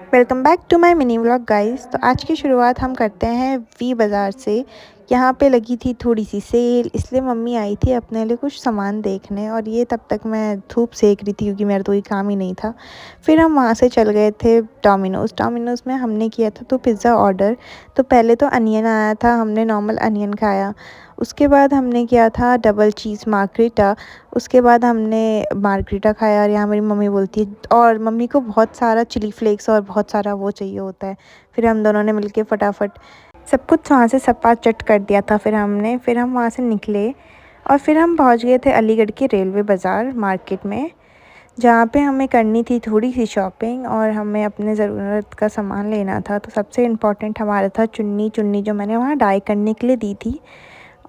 Welcome back to my mini vlog guys. तो आज की शुरुआत हम करते हैं वी बाज़ार से। यहाँ पे लगी थी थोड़ी सी सेल, इसलिए मम्मी आई थी अपने लिए कुछ सामान देखने और ये तब तक मैं धूप सेक रही थी क्योंकि मेरा तो कोई काम ही नहीं था। फिर हम वहाँ से चल गए थे डोमिनोज़ में हमने किया था तो पिज़्ज़ा ऑर्डर। तो पहले तो अनियन आया था, हमने नॉर्मल अनियन खाया। उसके बाद हमने किया था डबल चीज़ मार्गरीटा। उसके बाद हमने मार्गरीटा खाया और यहाँ मेरी मम्मी बोलती है, और मम्मी को बहुत सारा चिली फ्लेक्स और बहुत सारा वो चाहिए होता है। फिर हम दोनों ने मिलके फटाफट सब कुछ वहाँ से सपा चट कर दिया था। फिर हम वहाँ से निकले और फिर हम पहुँच गए थे अलीगढ़ के रेलवे बाज़ार मार्केट में, जहाँ पे हमें करनी थी थोड़ी सी शॉपिंग और हमें अपने ज़रूरत का सामान लेना था। तो सबसे इम्पोर्टेंट हमारा था चुन्नी जो मैंने वहाँ डाई करने के लिए दी थी।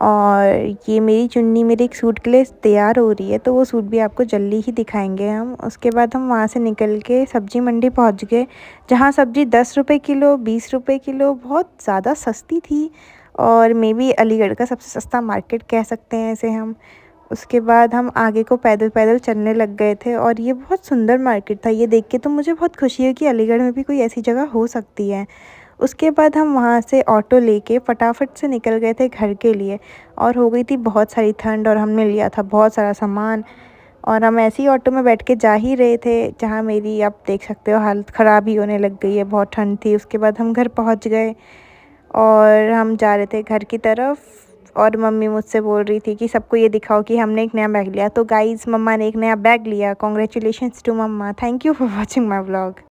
और ये मेरी चुन्नी मेरे एक सूट के लिए तैयार हो रही है, तो वो सूट भी आपको जल्दी ही दिखाएंगे हम। उसके बाद हम वहाँ से निकल के सब्ज़ी मंडी पहुँच गए, जहाँ सब्ज़ी 10 रुपये किलो, 20 रुपये किलो बहुत ज़्यादा सस्ती थी और मे बी अलीगढ़ का सबसे सस्ता मार्केट कह सकते हैं इसे हम। उसके बाद हम आगे को पैदल पैदल चलने लग गए थे और ये बहुत सुंदर मार्केट था। ये देख के तो मुझे बहुत खुशी हुई कि अलीगढ़ में भी कोई ऐसी जगह हो सकती है। उसके बाद हम वहाँ से ऑटो लेके फटाफट से निकल गए थे घर के लिए, और हो गई थी बहुत सारी ठंड और हमने लिया था बहुत सारा सामान। और हम ऐसे ही ऑटो में बैठ के जा ही रहे थे, जहाँ मेरी आप देख सकते हो हालत ख़राब ही होने लग गई है, बहुत ठंड थी। उसके बाद हम घर पहुँच गए और हम जा रहे थे घर की तरफ, और मम्मी मुझसे बोल रही थी कि सबको ये दिखाओ कि हमने एक नया बैग लिया। तो गाइज़, मम्मा ने एक नया बैग लिया। कॉन्ग्रेचुलेशंस टू मम्मा, thank you for watching my vlog.